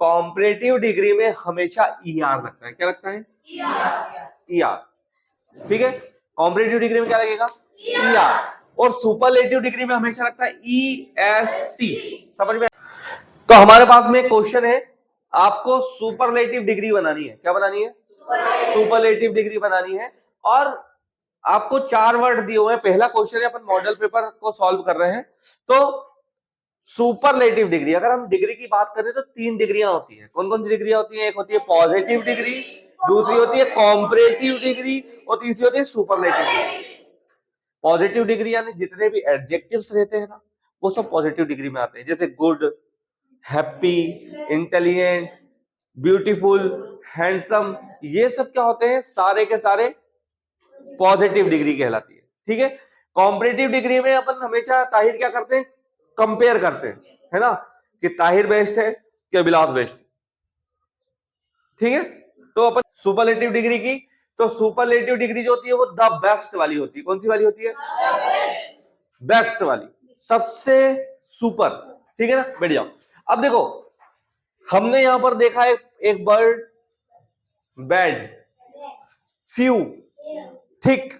Comparative degree में हमेशा ER लगता है। क्या लगता है? ईआर। ठीक है, कॉम्परेटिव डिग्री में क्या लगेगा? ईआर। और सुपरलेटिव डिग्री में हमेशा लगता है ईएसटी। समझ में? तो हमारे पास में एक क्वेश्चन है, आपको सुपरलेटिव डिग्री बनानी है। क्या बनानी है? सुपरलेटिव डिग्री बनानी है। और आपको 4 वर्ड दिए हुए हैं। पहला क्वेश्चन है, अपन मॉडल पेपर को सॉल्व कर रहे हैं। तो सुपरलेटिव डिग्री, अगर हम डिग्री की बात करें तो 3 डिग्रियां होती हैं। कौन कौन सी डिग्रियां होती हैं? एक होती है पॉजिटिव डिग्री, दूसरी होती है कॉम्परेटिव डिग्री और तीसरी होती है सुपरलेटिव डिग्री। पॉजिटिव डिग्री यानी जितने भी एडजेक्टिव्स रहते हैं ना, वो सब पॉजिटिव डिग्री में आते हैं। जैसे good, happy, intelligent, beautiful, handsome, ये सब क्या होते हैं? सारे के सारे पॉजिटिव डिग्री कहलाती है। ठीक है, कॉम्परेटिव डिग्री में अपन हमेशा ताहिर क्या करते हैं? कंपेयर करते हैं, है ना, कि ताहिर बेस्ट है कि अभिलाष बेस्ट। ठीक है, तो अपन सुपरलेटिव डिग्री की, तो सुपरलेटिव डिग्री जो होती है वो द बेस्ट वाली होती है। कौन सी वाली होती है? बेस्ट वाली, सबसे सुपर। ठीक है ना, बैठ जाओ। अब देखो, हमने यहां पर देखा है एक बर्ड, बैड, फ्यू, थिक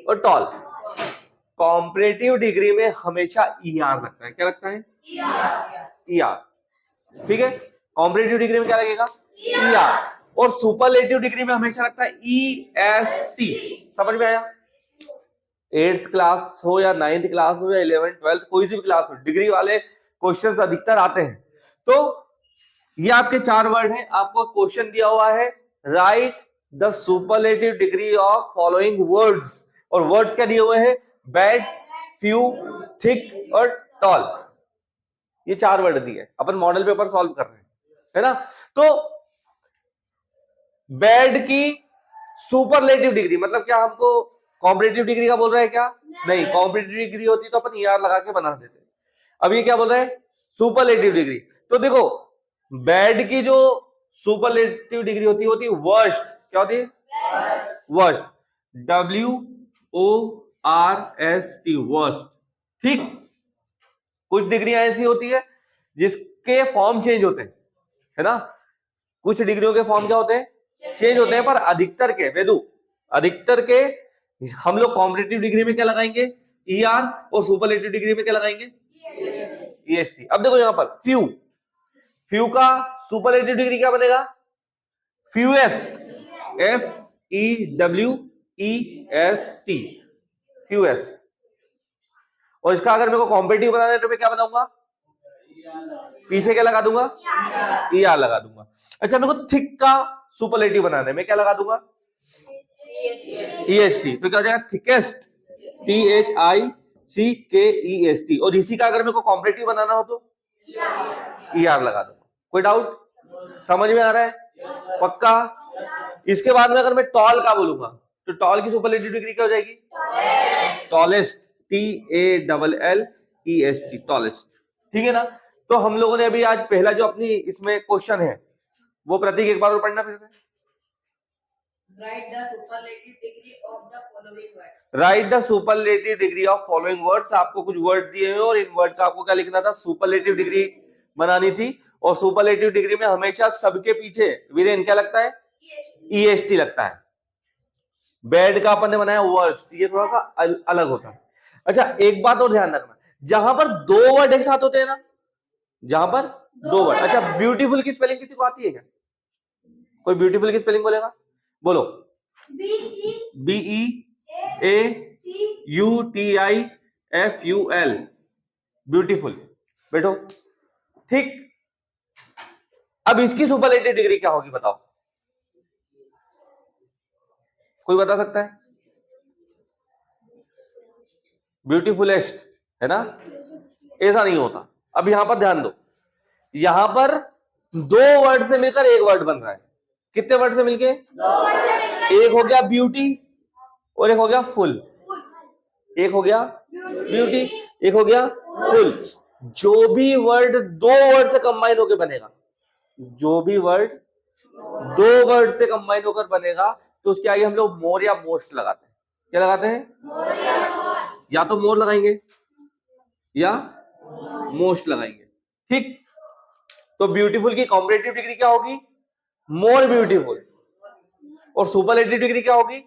और टॉल। कॉम्परेटिव डिग्री में हमेशा ईआर लगता है। क्या लगता है? ईआर। ठीक है, कॉम्परेटिव डिग्री में क्या लगेगा? ईआर। और सुपरलेटिव डिग्री में हमेशा लगता है ईएसटी। समझ में आया? 8th क्लास हो या 9th क्लास हो या 11th 12th, कोई सी भी क्लास हो, डिग्री वाले क्वेश्चंस अधिकतर आते हैं। तो ये आपके 4 वर्ड हैं। आपको क्वेश्चन दिया हुआ है, right the superlative degree of following words. और वर्ड्स क्या दिए हुए हैं? बैड, फ्यू, थिक और टॉल। ये 4 वर्ड दिए, अपन मॉडल पेपर सॉल्व कर रहे हैं, है ना। तो बैड की सुपरलेटिव डिग्री मतलब क्या? हमको कॉम्परेटिव डिग्री का बोल रहा है क्या? नहीं, कॉम्परेटिव डिग्री होती तो अपन ईआर लगा के बना देते। अब ये क्या बोल रहा है? Superlative degree. तो देखो, बैड की जो सुपरलेटिव डिग्री होती है वर्स्ट। क्या होती है? Worst, WORST, worst. ठीक, कुछ डिग्रियां ऐसी होती है जिसके फॉर्म चेंज होते हैं, है ना। कुछ डिग्रियों के फॉर्म क्या होते हैं? चेंज होते हैं। पर अधिकतर के वेदु, अधिकतर के हम लोग कॉम्परेटिव डिग्री में क्या लगाएंगे? ईआर। और सुपरलेटिव डिग्री में क्या लगाएंगे? ईएसटी। अब देखो यहां पर फ्यू, फ्यू का सुपरलेटिव डिग्री क्या बनेगा? Fewest, FEWEST, fewest. और इसका अगर मेरे को कॉम्परेटिव बनाना है तो मैं क्या बनाऊंगा? पीछे क्या लगा दूंगा? ईआर लगा दूंगा। अच्छा, मेरे को थिक का सुपरलेटिव बनाना है, मैं क्या लगा दूंगा? ईएसटी। तो क्या हो जाएगा? Thickest, THICKEST। और इसी का अगर मेरे को कॉम्परेटिव बनाना हो तो ईआर लगा दूंगा। कोई डाउट? समझ में आ रहा है? पक्का? इसके बाद में अगर मैं टॉल का बोलूंगा तो टॉल की सुपरलेटिव डिग्री क्या हो जाएगी? Tallest, TALLEST, tallest. ठीक है ना। तो हम लोगों ने अभी आज पहला जो अपनी इसमें क्वेश्चन है वो प्रतीक एक बार और पढ़ना फिर से। Write the superlative degree of the following words. Right the superlative degree of following words. आपको कुछ वर्ड दिए हैं और इन वर्ड का आपको क्या लिखना था? सुपरलेटिव डिग्री बनानी थी। और सुपरलेटिव डिग्री में हमेशा सबके पीछे वीरेन क्या लगता है? ईएसटी लगता है। बैड का अपन ने बनाया वर्स्ट, ये थोड़ा सा अलग होता है। अच्छा, एक बात और ध्यान रखना, जहां पर 2 वर्ड एक साथ होते हैं ना, जहां पर 2 वर्ड। अच्छा, ब्यूटीफुल की स्पेलिंग किसी को आती है क्या? कोई ब्यूटीफुल की स्पेलिंग बोलेगा? बोलो। BEAUTIFUL, beautiful. बैठो। ठीक, अब इसकी सुपरलेटिव डिग्री क्या होगी बताओ? कोई बता सकता है? ब्यूटीफुलेस्ट, है ना। ऐसा नहीं होता। अब यहां पर ध्यान दो, यहां पर 2 वर्ड से मिलकर एक वर्ड बन रहा है। कितने वर्ड से मिलके? 2 वर्ड से मिलकर एक हो गया ब्यूटी और एक हो गया फुल। एक हो गया ब्यूटी, एक हो गया फुल। जो भी वर्ड 2 वर्ड से कंबाइन होकर बनेगा, जो भी वर्ड 2 वर्ड से कंबाइन होकर बनेगा तो उसके आगे हम लोग मोर या मोस्ट लगाते हैं। क्या लगाते हैं? या तो मोर लगाएंगे या मोस्ट लगाएंगे। ठीक, तो ब्यूटीफुल की कॉम्परेटिव डिग्री क्या होगी? More beautiful. और सुपरलेटिव डिग्री क्या होगी?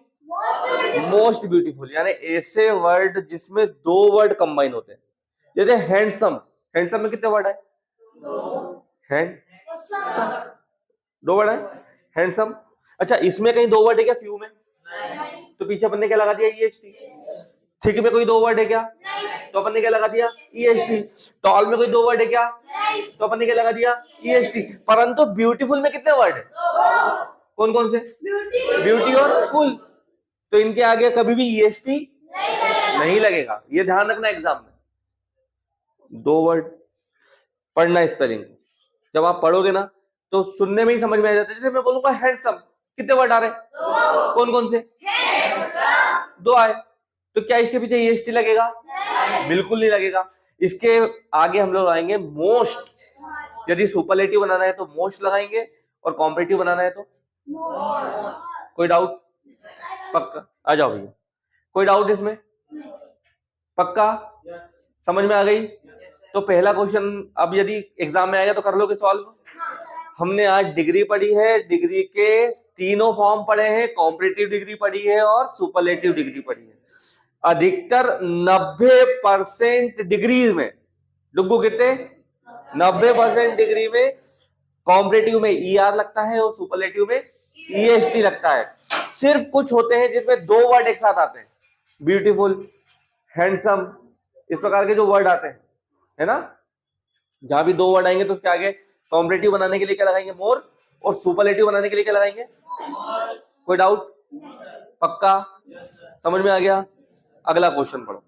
Most beautiful. यानी ऐसे वर्ड जिसमें दो वर्ड कंबाइन होते हैं, जैसे हैंडसम। हैंडसम में कितने वर्ड है? हैंड दो वर्ड है हैंडसम। अच्छा, इसमें कहीं दो वर्ड है क्या? फ्यू में? तो पीछे अपन ने क्या लगा दिया? ईएसटी। थिक में कोई दो वर्ड है क्या? तो अपन ने क्या लगा दिया? ईएसटी। टॉल में कोई दो वर्ड है क्या? तो अपन ने क्या लगा दिया? ईएसटी। परंतु ब्यूटीफुल में कितने वर्ड है? कौन कौन से? ब्यूटी और फुल। तो इनके आगे कभी भी ईएसटी नहीं लगेगा, ये ध्यान रखना एग्जाम में। दो वर्ड पढ़ना स्पेलिंग। जब आप पढ़ोगे ना तो सुनने में ही समझ में आ जाता है। जैसे मैं बोलूंगा हैंडसम, कितने वर्ड आ रहे? कौन कौन से? दो आए। तो क्या इसके पीछे ईएसटी लगेगा? बिल्कुल नहीं लगेगा। इसके आगे हम लोग आएंगे मोस्ट। यदि सुपरलेटिव बनाना है तो मोस्ट लगाएंगे, और कॉम्परेटिव बनाना है तो कोई डाउट? पक्का? आ जाओ भैया, कोई डाउट इसमें? पक्का? समझ में आ गई? तो पहला क्वेश्चन अब यदि एग्जाम में आएगा तो कर लोगे सॉल्व। हमने आज डिग्री पढ़ी है, डिग्री के तीनों फॉर्म पढ़े हैं, कॉम्परेटिव डिग्री पढ़ी है और सुपरलेटिव डिग्री पढ़ी है। अधिकतर 90% डिग्री में, डुग्गू कितने? 90% डिग्री में कॉम्परेटिव में ईआर लगता है और सुपरलेटिव में ईएसटी लगता है। सिर्फ कुछ होते हैं जिसमें दो वर्ड एक साथ आते हैं, ब्यूटीफुल, हैंडसम, इस प्रकार के जो वर्ड आते हैं, है ना। जहां भी दो वर्ड आएंगे तो उसके आगे कॉम्परेटिव बनाने के लिए क्या लगाएंगे? मोर, और सुपरलेटिव बनाने के लिए क्या लगाएंगे? कोई डाउट? पक्का? समझ में आ गया? अगला क्वेश्चन पढ़ो।